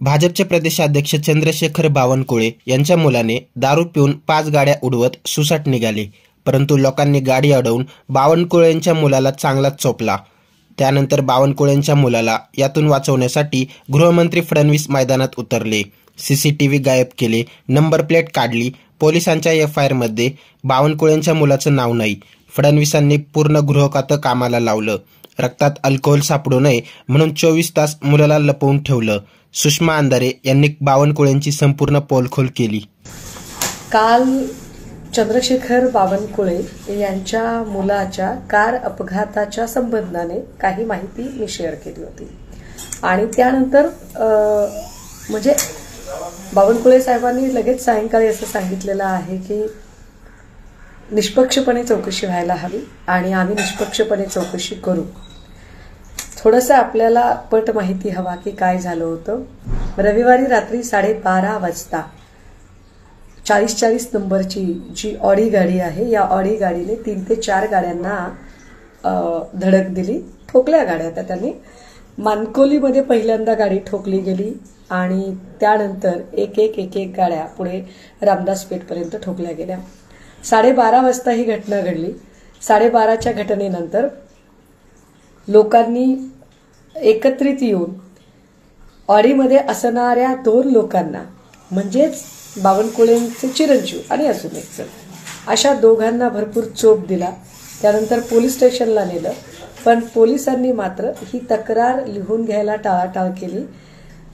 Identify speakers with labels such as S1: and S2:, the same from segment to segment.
S1: भाजपचे प्रदेशाध्यक्ष चंद्रशेखर बावनकुळे यांच्या मुलाने दारू पिऊन 5 गाड्या उडवत सुसाट निघाले, परंतु लोकांनी गाडी अडवून बावनकुळेंच्या मुलाला चांगलाच चोपला. त्यानंतर बावनकुळेंच्या मुलाला यातून वाचवण्यासाठी गृहमंत्री फडणवीस मैदानात उतरले. सीसीटीव्ही गायब केले, नंबर प्लेट काढली. पोलिसांच्या एफआयआरमध्ये बावनकुळेंच्या मुलाचं नाव नाही. फडणवीसांनी पूर्ण गृहखातं कामाला लावलं. रक्तात अल्कोहोल सापडू नये म्हणून 24 तास मुलाला लपवून ठेवलं. सुषमा अंधारे यांनी बावनकुळेंची संपूर्ण पोलखोल केली.
S2: काल चंद्रशेखर बावनकुळे यांच्या मुलाच्या कार अपघाताच्या संबंधाने काही माहिती मी शेअर केली होती आणि त्यानंतर म्हणजे बावनकुळे साहेबांनी लगेच सायंकाळी असं सांगितलेलं आहे की निष्पक्षपणे चौकशी व्हायला हवी आणि आम्ही निष्पक्षपणे चौकशी करू. थोडंसं आपल्याला पट माहिती हवा की काय झालं होतं. रविवारी रात्री 12:30 वाजता 40 नंबरची जी ऑडी गाडी आहे, या ऑडी गाडीने 3 ते 4 गाड्यांना धडक दिली. ठोकल्या गाड्या त्या त्यांनी. मानकोलीमध्ये पहिल्यांदा गाडी ठोकली गेली आणि त्यानंतर एक एक गाड्या पुढे रामदास पेठपर्यंत ठोकल्या गेल्या. 12:30 वाजता ही घटना घडली. 12:30च्या घटनेनंतर लोकांनी एकत्रित येऊन ऑडीमध्ये असणाऱ्या 2 लोकांना, म्हणजेच बावनकुळेंचे चिरंजीव आणि अजून एक जण, अशा दोघांना भरपूर चोप दिला. त्यानंतर पोलीस स्टेशनला नेलं, पण पोलिसांनी मात्र ही तक्रार लिहून घ्यायला टाळाटाळ केली.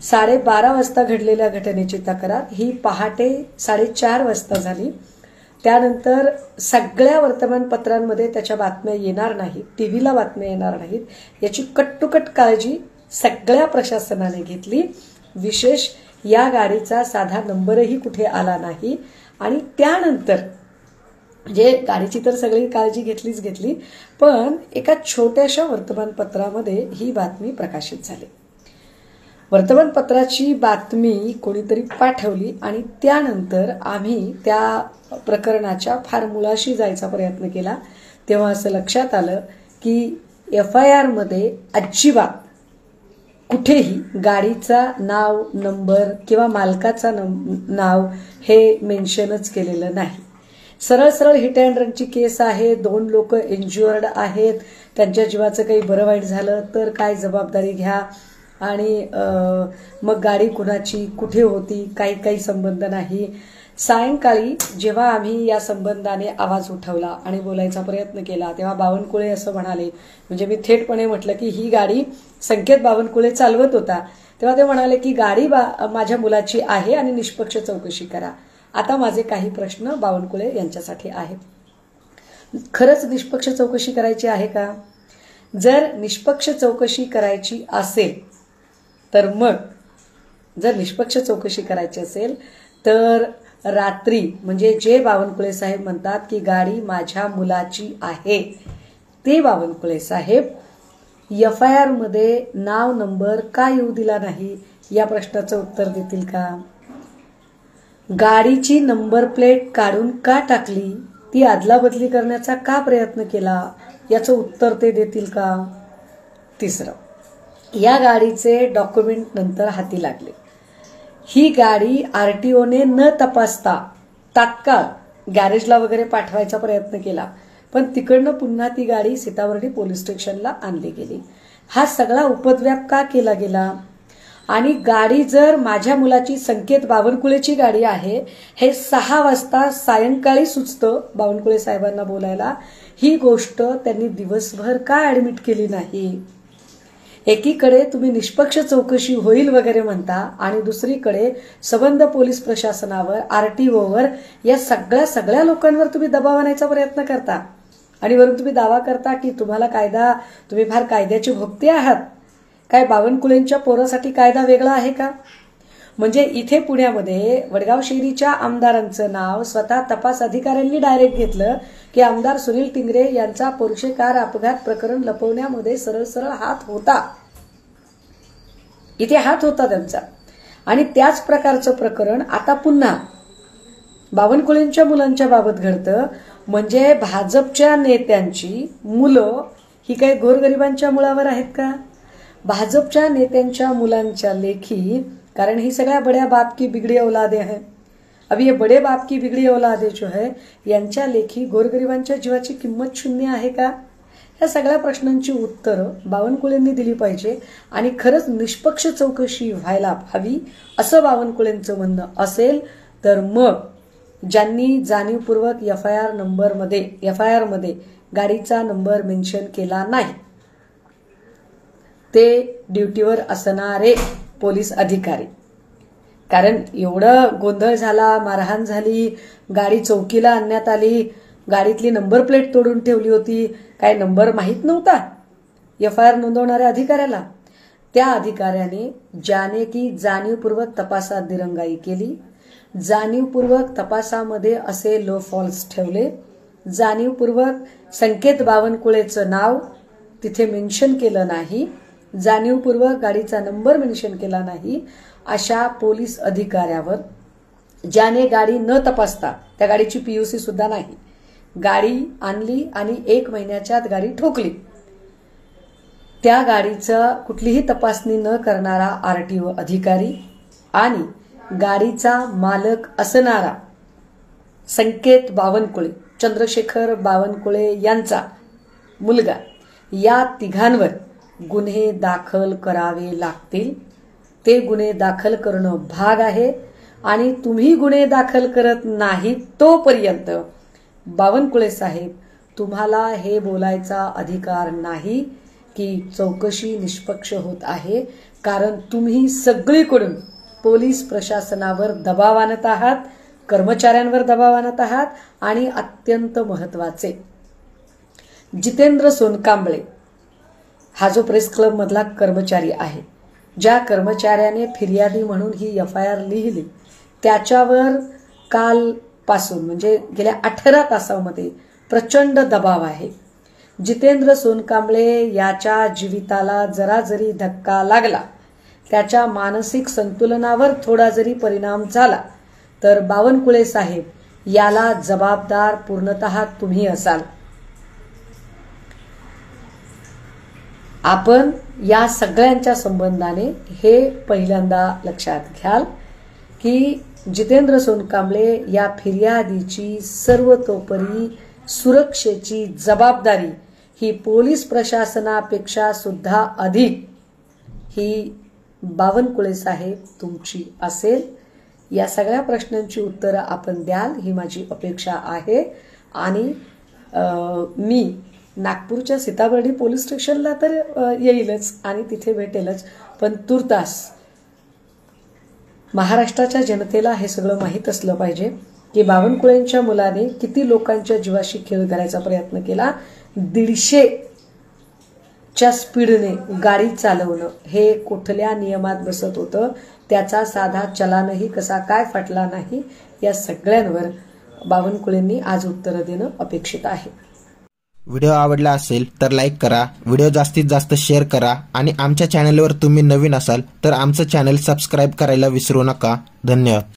S2: 12:30 वाजता घडलेल्या घटनेची तक्रार ही पहाटे 4:30 वाजता झाली. त्यानंतर सगळ्या वर्तमानपत्रांमध्ये त्याच्या बातम्या येणार नाहीत, टीव्हीला बातम्या येणार नाहीत, याची कट्टोकट काळजी सगळ्या प्रशासनाने घेतली. विशेष या गाडीचा साधा नंबरही कुठे आला नाही. आणि त्यानंतर म्हणजे गाडीची तर सगळी काळजी घेतली, पण एका छोट्याशा वर्तमानपत्रामध्ये ही बातमी प्रकाशित झाली. वर्तमानपत्राची बातमी कोणीतरी पाठवली आणि त्यानंतर आम्ही त्या प्रकरणाच्या फार मुळाशी जायचा प्रयत्न केला. तेव्हा असं लक्षात आलं की एफआयआरमध्ये अजिबात कुठेही गाडीचा नाव, नंबर किंवा मालकाचा नाव हे मेन्शनच केलेलं नाही. सरळ हिट अँड रनची केस आहे. 2 लोक इंज्युअर्ड आहेत. त्यांच्या जीवाचं काही बरं वाईट झालं तर काय जबाबदारी घ्या आणि मग गाडी कुणाची, कुठे होती, काही संबंध नाही. सायंकाळी जेव्हा आम्ही या संबंधाने आवाज उठवला आणि बोलायचा प्रयत्न केला तेव्हा बावनकुळे असं म्हणाले, म्हणजे मी थेटपणे म्हटलं की ही गाडी संकेत बावनकुळे चालवत होता, तेव्हा ते म्हणाले की गाडी माझ्या मुलाची आहे आणि निष्पक्ष चौकशी करा. आता माझे काही प्रश्न बावनकुळे यांच्यासाठी आहेत. खरंच निष्पक्ष चौकशी करायची आहे का? जर निष्पक्ष चौकशी करायची असेल तर मग जर निष्पक्ष चौकशी करायची असेल तर रात्री, म्हणजे जे बावनकुळे साहेब म्हणतात की गाडी माझ्या मुलाची आहे, ते बावनकुळे साहेब एफआयआर मध्ये नाव, नंबर का येऊ दिला नाही या प्रश्नाचं उत्तर देतील का? गाडीची नंबर प्लेट काढून का टाकली, ती अदलाबदली करण्याचा का प्रयत्न केला, याचं उत्तर ते देतील का? तिसरं, या गाडीचे डॉक्युमेंट नंतर हाती लागले. ही गाडी आरटीओने न तपासता तात्काळ गॅरेजला वगैरे पाठवायचा प्रयत्न केला, पण तिकडनं पुन्हा ती गाडी सीताबर्डी पोलीस स्टेशनला आणली गेली. हा सगळा उपद्व्याप का केला गेला? आणि गाडी जर माझ्या मुलाची संकेत बावनकुळेची गाडी आहे हे 6 वाजता सायंकाळी सुचतं बावनकुळे साहेबांना बोलायला, ही गोष्ट त्यांनी दिवसभर का ऍडमिट केली नाही? एकीकडे तुम्ही निष्पक्ष चौकशी होईल वगैरे म्हणता आणि दुसरीकडे संबंध पोलीस प्रशासनावर, आरटीओवर, या सगळ्या लोकांवर तुम्ही दबाव आणायचा प्रयत्न करता आणि वरून तुम्ही दावा करता की तुम्ही फार कायद्याचे भोक्ते आहात. काय बावनकुळेंच्या पोरासाठी कायदा वेगळा आहे का? म्हणजे इथे पुण्यामध्ये वडगाव शेरीच्या आमदारांचं नाव स्वतः तपास अधिकाऱ्यांनी डायरेक्ट घेतलं की आमदार सुनील टिंगरे यांचा पोर्शे कार अपघात प्रकरण लपवण्यामध्ये सरळ हात होता. इथे हात होता त्यांचा. आणि त्याच प्रकारचं प्रकरण आता पुन्हा बावनकुळेंच्या मुलांच्या बाबत घडतं. म्हणजे भाजपच्या नेत्यांची मुलं ही काही गोरगरिबांच्या मुळावर आहेत का? भाजपच्या नेत्यांच्या मुलांच्या लेखी कारण ही सगळ्या बड्या बाप की बिगड़ी औलादे हैं। अब ये बड़े बाप की बिगड़ी औलादे जो है यांच्या लेखी गोरगरिबांच्या जीवाची किंमत शून्य आहे का? या सगळ्या प्रश्नांची उत्तरं बावनकुळेंनी दिली पाहिजे आणि खरंच निष्पक्ष चौकशी व्हायला हवी असं बावनकुळेंचं म्हणणं असेल तर मग ज्यांनी जाणीवपूर्वक एफआयआर मध्ये गाडीचा नंबर मेन्शन केला नाही ते ड्युटीवर असणारे पोलीस अधिकारी, कारण एवढं गोंधळ झाला, मारहाण झाली, गाडी चौकीला आणण्यात आली, गाडीतली नंबर प्लेट तोडून ठेवली होती, काय नंबर माहीत नव्हता एफआयआर नोंदवणाऱ्या अधिकाऱ्याला? त्या अधिकाऱ्याने ज्याने की जाणीवपूर्वक तपासात दिरंगाई केली, जाणीवपूर्वक तपासामध्ये असे लो फॉल्स ठेवले, जाणीवपूर्वक संकेत बावनकुळेचं नाव तिथे मेन्शन केलं नाही, जाणीवपूर्वक गाडीचा नंबर मेन्शन केला नाही, अशा पोलीस अधिकाऱ्यावर ज्याने गाडी न तपासता, त्या गाडीची पीयूसी सुद्धा नाही, गाडी आणली आणि 1 महिन्याच्या आत गाडी ठोकली, त्या गाडीचं कुठलीही तपासणी न करणारा आरटीओ अधिकारी आणि गाडीचा मालक असणारा संकेत बावनकुळे, चंद्रशेखर बावनकुळे यांचा मुलगा, या तिघांवर गुन्हे दाखल करावे लागतील। ते गुन्हे दाखल करणं भाग आहे आणि तुम्ही गुन्हे दाखल करत नाही तोपर्यंत बावनकुळे साहेब तुम्हाला हे बोलायचा अधिकार नाही की चौकशी निष्पक्ष होत आहे, कारण तुम्ही सगळीकडून पोलीस प्रशासनावर दबाव आणत आहात, कर्मचाऱ्यांवर दबाव आणत आहात आणि अत्यंत महत्वाचे जितेंद्र सोनकांबळे हा जो प्रेस क्लब मधला कर्मचारी आहे, ज्या कर्मचाऱ्याने फिर्यादी म्हणून ही एफआयआर लिहिली, त्याच्यावर कालपासून म्हणजे गेल्या 18 तासांमध्ये प्रचंड दबाव आहे। जितेंद्र सोनकांबळे याच्या जीविताला जरा जरी धक्का लागला, त्याच्या मानसिक संतुलनावर थोडा जरी परिणाम झाला तर बावनकुळे साहेब याला जबाबदार पूर्णतः तुम्ही असाल। आपण या सगळ्यांच्या संबंधाने हे पहिल्यांदा लक्षात घ्याल की जितेंद्र सोनकांबळे या फिर्यादीची सर्वतोपरी सुरक्षेची जबाबदारी ही पोलीस प्रशासनापेक्षा सुद्धा अधिक ही बावनकुळे साहेब तुमची असेल। या सगळ्या प्रश्नांची उत्तरं आपण द्याल ही माझी अपेक्षा आहे आणि मी नागपूरच्या सीताबर्डी पोलीस स्टेशनला तर येईलच आणि तिथे भेटेलच, पण तुर्तास महाराष्ट्राच्या जनतेला हे सगळं माहीत असलं पाहिजे की बावनकुळेंच्या मुलाने किती लोकांच्या जीवाशी खेळ करायचा प्रयत्न केला। 150च्या स्पीडने गाडी चालवणं हे कुठल्या नियमात बसत होतं, त्याचा साधा चलानही कसा काय फाटला नाही, या सगळ्यांवर बावनकुळेंनी आज उत्तर देणं अपेक्षित आहे।
S1: व्हिडिओ आवडला असेल तर लाईक करा, व्हिडिओ जास्तीत जास्त शेअर करा आणि आमच्या चॅनलवर तुम्ही नवीन असाल तर आमचं चॅनल सबस्क्राईब करायला विसरू नका। धन्यवाद।